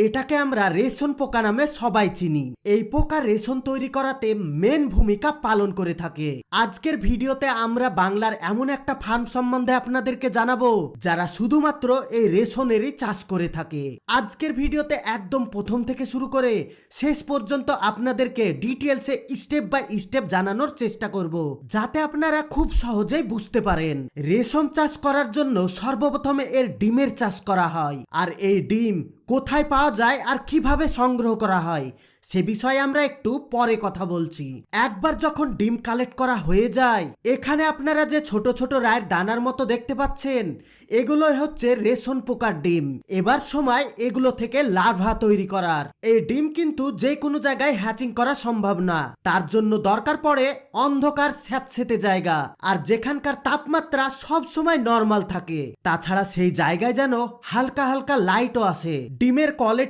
এটাকে আমরা রেশম পোকা নামে সবাই চিনি। এই পোকা রেশম তৈরি করাতে মেন ভূমিকা পালন করে থাকে। আজকের ভিডিওতে আমরা বাংলার এমন একটা ফার্ম সম্বন্ধে আপনাদেরকে জানাবো যারা শুধুমাত্র এই রেশমেরই চাষ করে থাকে। আজকের ভিডিওতে একদম প্রথম থেকে শুরু করে শেষ পর্যন্ত আপনাদেরকে ডিটেলসে স্টেপ বাই স্টেপ জানানোর চেষ্টা করব, যাতে আপনারা খুব সহজেই বুঝতে পারেন। রেশম চাষ করার জন্য সর্বপ্রথমে এর ডিমের চাষ করা হয়, আর এই ডিম কোথায় পাওয়া যায় আর কিভাবে সংগ্রহ করা হয় সে বিষয়ে আমরা একটু পরে কথা বলছি। একবার যখন ডিম কালেক্ট করা হয়ে যায়, এখানে আপনারা যে ছোট ছোট রায়ের দানার মতো দেখতে পাচ্ছেন, এগুলোই হচ্ছে রেশম পোকার ডিম। এবার সময় এগুলো থেকে লার্ভা তৈরি করার। এই ডিম কিন্তু যে কোনো জায়গায় হ্যাচিং করা সম্ভব না, তার জন্য দরকার পড়ে অন্ধকার স্যাঁতসেঁতে জায়গা, আর যেখানকার তাপমাত্রা সব সময় নর্মাল থাকে। তাছাড়া সেই জায়গায় যেন হালকা হালকা লাইটও আসে। ডিমের কোয়ালিটি